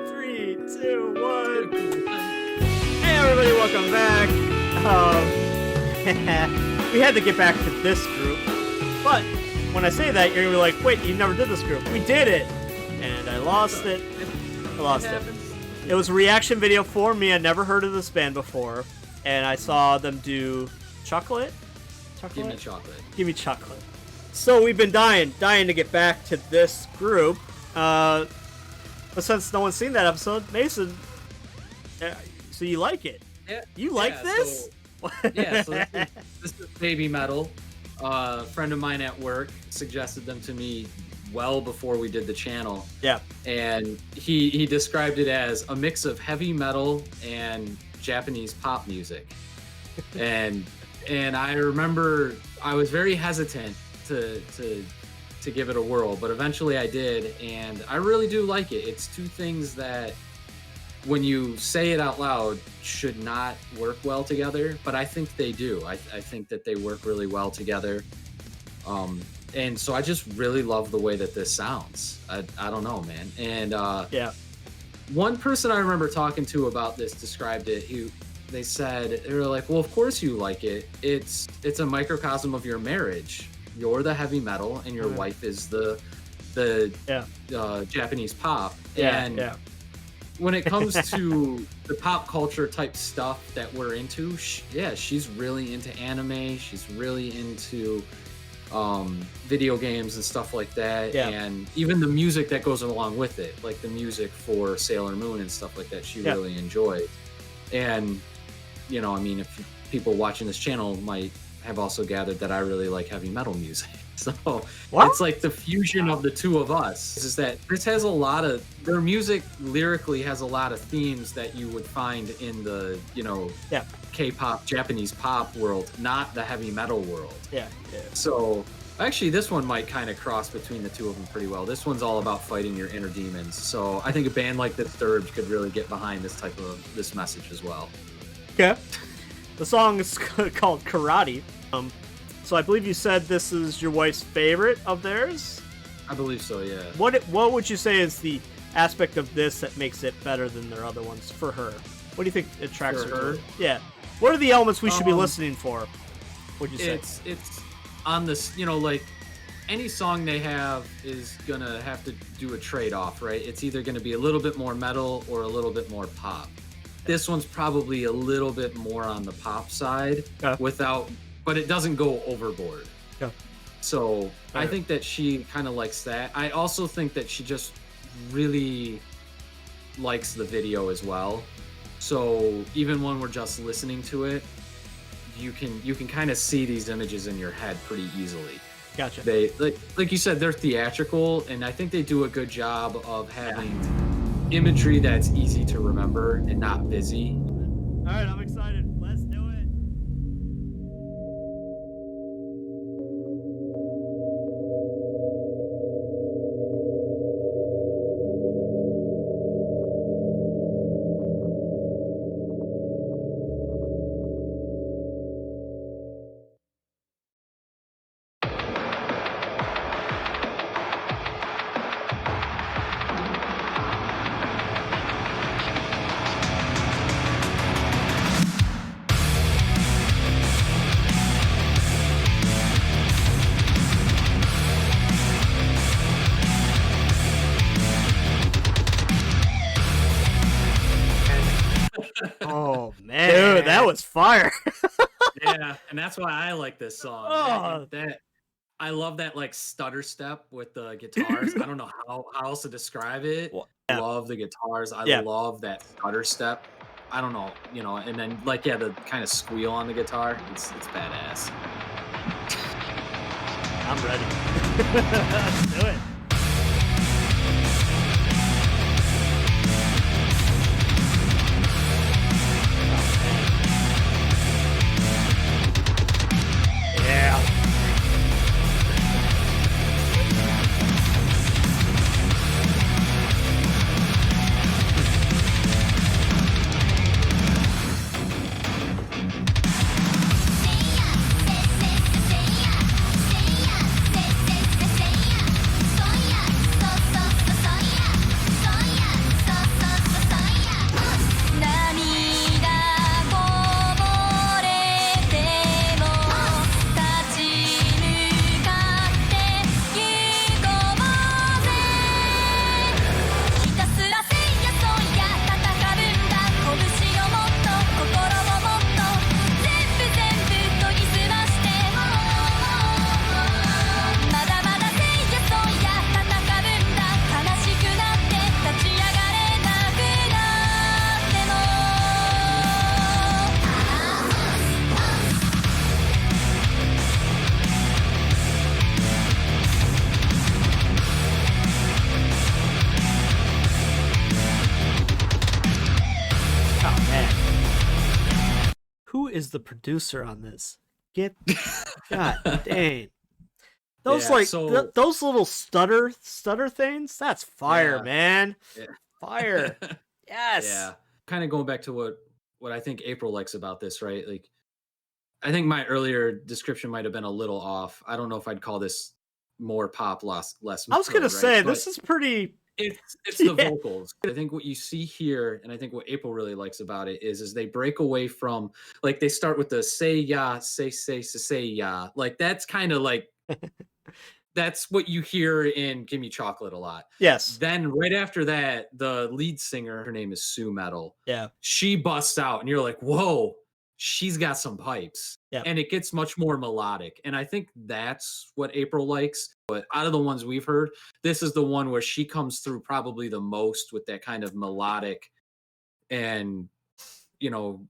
3, 2, 1. Hey everybody, welcome back. We had to get back to this group, but when I say that, you're gonna be like, wait, you never did this group. We did it, and I lost it. It was a reaction video for me. I never heard of this band before, and I saw them do Chocolate? Give me chocolate. Give me chocolate. So we've been dying to get back to this group. But since no one's seen that episode, Mason, so you like it? Yeah. You like this? So this is Babymetal. A friend of mine at work suggested them to me well before we did the channel. Yeah. And he described it as a mix of heavy metal and Japanese pop music. and I remember I was very hesitant to give it a whirl, but eventually I did, and I really do like it. It's two things that, when you say it out loud, should not work well together, but I think they do. I think that they work really well together. And so I just really love the way that this sounds. I don't know, man. And yeah. One person I remember talking to about this described it. They were like, well, of course you like it. It's a microcosm of your marriage. You're the heavy metal, and your wife is the Japanese pop. And when it comes to the pop culture type stuff that we're into, she's really into anime. She's really into video games and stuff like that. Yeah. And even the music that goes along with it, like the music for Sailor Moon and stuff like that, she really enjoys. And, I mean, if people watching this channel might have also gathered that I really like heavy metal music. So it's like the fusion of the two of us. Is that this has their music lyrically has a lot of themes that you would find in the, K-pop, Japanese pop world, not the heavy metal world. Yeah. So actually this one might kind of cross between the two of them pretty well. This one's all about fighting your inner demons. So I think a band like Disturbed could really get behind this message as well. Okay. The song is called Karate. So I believe you said this is your wife's favorite of theirs? I believe so, yeah. What would you say is the aspect of this that makes it better than their other ones for her? What do you think attracts her? Yeah. What are the elements we should be listening for? Would you say? It's on this, like any song they have is gonna have to do a trade-off, right? It's either gonna be a little bit more metal or a little bit more pop. This one's probably a little bit more on the pop side but it doesn't go overboard. Yeah. So I think that she kind of likes that. I also think that she just really likes the video as well. So even when we're just listening to it, you can kind of see these images in your head pretty easally. Gotcha. They like you said, they're theatrical, and I think they do a good job of having imagery that's easy to remember and not busy. All right, I'm excited. Let's do it. Oh man, dude, that was fire. Yeah, and that's why I like this song. I love that like stutter step with the guitars. I don't know how else to describe it. I love the guitars. I love that stutter step. I don't know, and then the kind of squeal on the guitar. It's badass. I'm ready. Let's do it. So Who is the producer on this? God dang. Those those little stutter things, that's fire, man. Yeah. Fire. Yes. Yeah. Kind of going back to what I think April likes about this, right? Like, I think my earlier description might have been a little off. I don't know if I'd call this more pop, less metal, I was gonna say, but this is pretty... It's the vocals. I think what you see here, and I think what April really likes about it is they break away from, like, they start with the say ya, say ya. Like, that's kind of like that's what you hear in Gimme Chocolate a lot. Yes. Then right after that, the lead singer, her name is Sue Metal. Yeah. She busts out and you're like, whoa, she's got some pipes. Yeah. And it gets much more melodic. And I think that's what April likes. But out of the ones we've heard, this is the one where she comes through probably the most with that kind of melodic and, you know,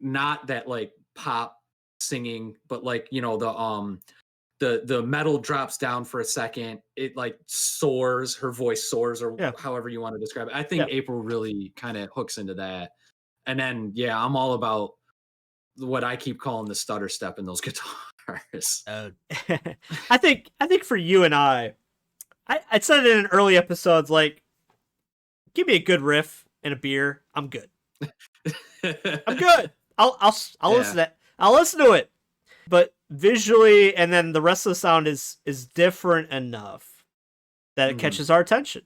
not that like pop singing, but like, you know, the metal drops down for a second. It like soars, her voice soars, or however you want to describe it. I think April really kind of hooks into that. And then, yeah, I'm all about what I keep calling the stutter step in those guitars. I think for you and I said it in early episodes, like, give me a good riff and a beer, I'm good. I'm good. I'll listen to it. I'll listen to it. But visually, and then the rest of the sound is different enough that it catches our attention.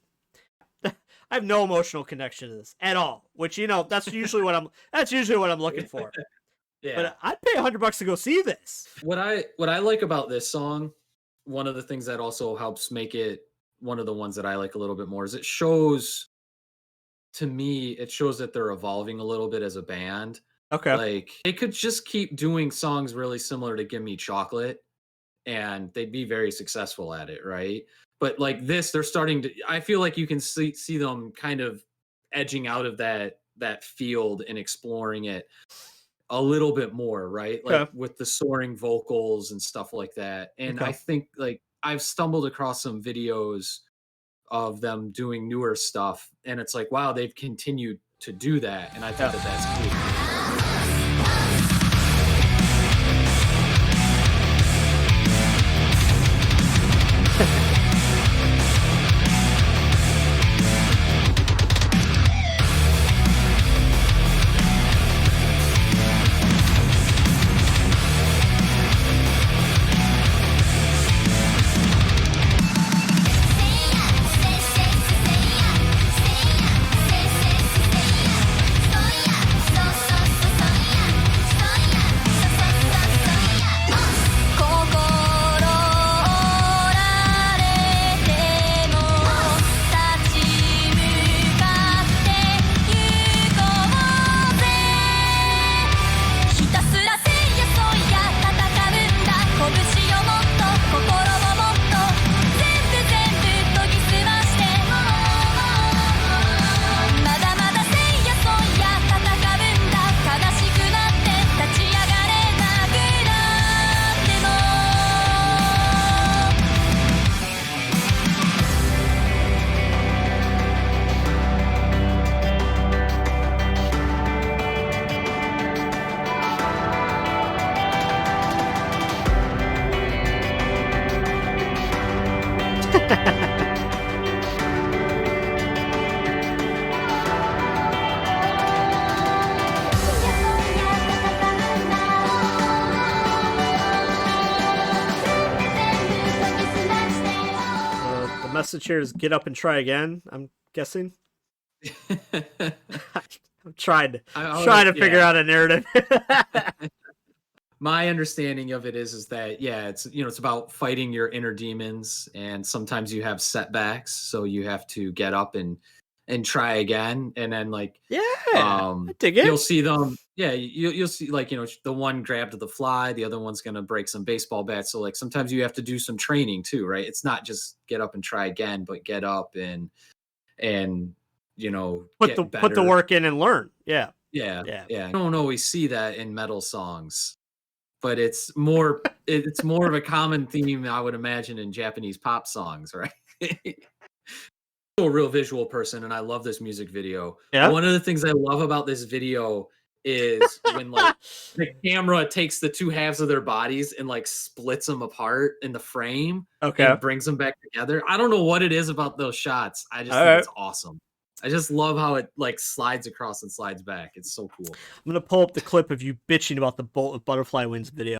I have no emotional connection to this at all, which, you know, that's usually what I'm looking for. Yeah. But I'd pay $100 to go see this. What I like about this song, one of the things that also helps make it one of the ones that I like a little bit more, is it shows that they're evolving a little bit as a band. Okay. Like, they could just keep doing songs really similar to Gimme Chocolate and they'd be very successful at it, right? But like this, they're starting to, I feel like you can see them kind of edging out of that field and exploring it a little bit more, right? Like with the soaring vocals and stuff like that. And I think, like, I've stumbled across some videos of them doing newer stuff and it's like, wow, they've continued to do that. And I think that's cool. Message here is get up and try again, I'm guessing. I'm trying to figure out a narrative. My understanding of it is that, yeah, it's, you know, it's about fighting your inner demons, and sometimes you have setbacks, so you have to get up and try again. And then, like, I dig it. You'll see them. Yeah, you'll see, like, you know, the one grabbed the fly, the other one's gonna break some baseball bats. So, like, sometimes you have to do some training too, right? It's not just get up and try again, but get up and you know, put the work in and learn. Yeah. I don't always see that in metal songs, but it's more of a common theme, I would imagine, in Japanese pop songs, right? I'm a real visual person, and I love this music video. Yeah. One of the things I love about this video is when like the camera takes the two halves of their bodies and like splits them apart in the frame and brings them back together. I don't know what it is about those shots. I just think it's awesome. I just love how it like slides across and slides back. It's so cool. I'm gonna pull up the clip of you bitching about the Bolt of Butterfly Wings video.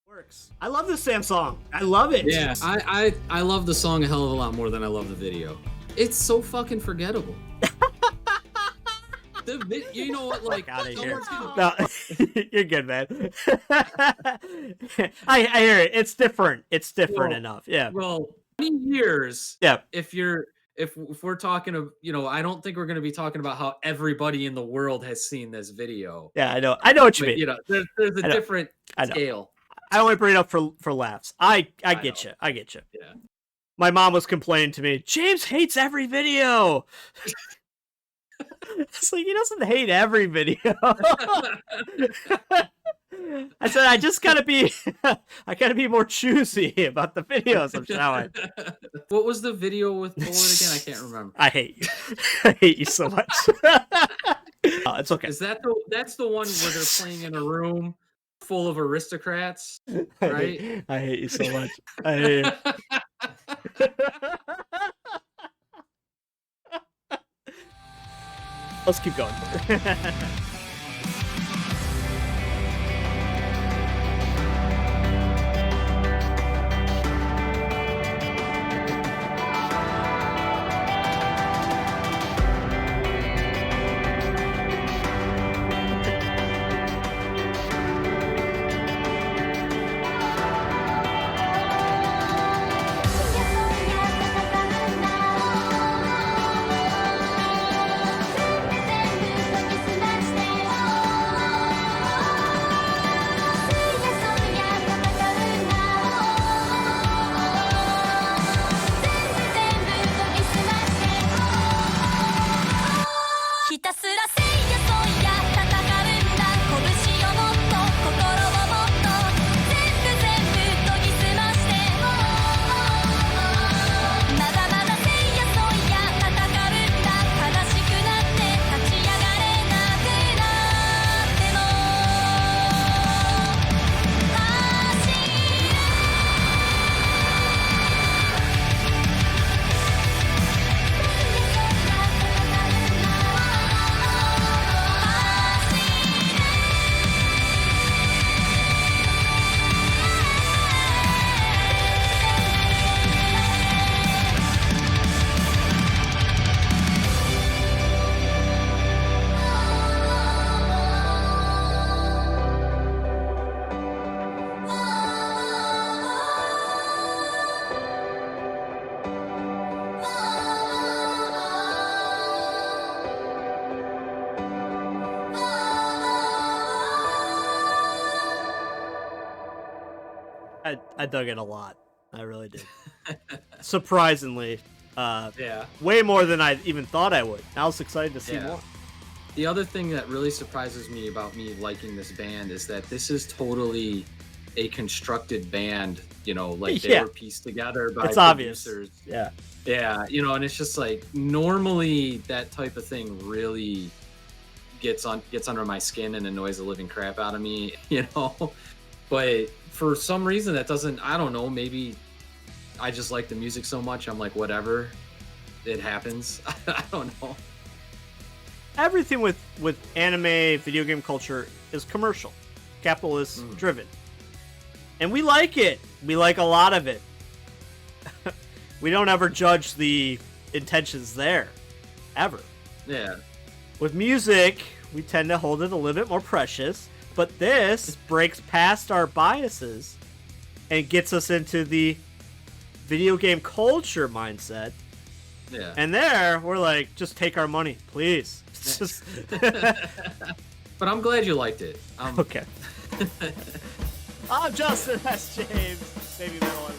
Works. I love this damn song. I love it. Yeah, I love the song a hell of a lot more than I love the video. It's so fucking forgettable. You know what? Like, no, you're good, man. I hear it. It's different. It's different enough. Yeah. Well, 20 years. Yeah. If we're talking of, you know, I don't think we're going to be talking about how everybody in the world has seen this video. Yeah, I know what you mean. You know, there's a different scale. I only bring it up for laughs. I get you. I get you. Yeah. My mom was complaining to me, James hates every video. It's like, he doesn't hate every video. I said, I gotta be more choosy about the videos I'm showing. What was the video with Bullet again? I can't remember. I hate you. I hate you so much. It's okay. Is that's the one where they're playing in a room full of aristocrats, right? I hate you so much. I hate you. Let's keep going. I dug it a lot. I really did. Surprisingly. Yeah. Way more than I even thought I would. I was excited to see more. The other thing that really surprises me about me liking this band is that this is totally a constructed band, you know, like they were pieced together by producers. Obvious. Yeah. Yeah, you know, and it's just like normally that type of thing really gets under my skin and annoys the living crap out of me, you know. But for some reason that doesn't, I don't know, maybe I just like the music so much, I'm like, whatever, it happens. I don't know. Everything with anime, video game culture is commercial, capitalist driven. And we like it. We like a lot of it. We don't ever judge the intentions there. Ever. Yeah. With music, we tend to hold it a little bit more precious. But this breaks past our biases and gets us into the video game culture mindset. Yeah. And there, we're like, just take our money, please. Just... But I'm glad you liked it. Okay. I'm Justin. That's James. Babymetal.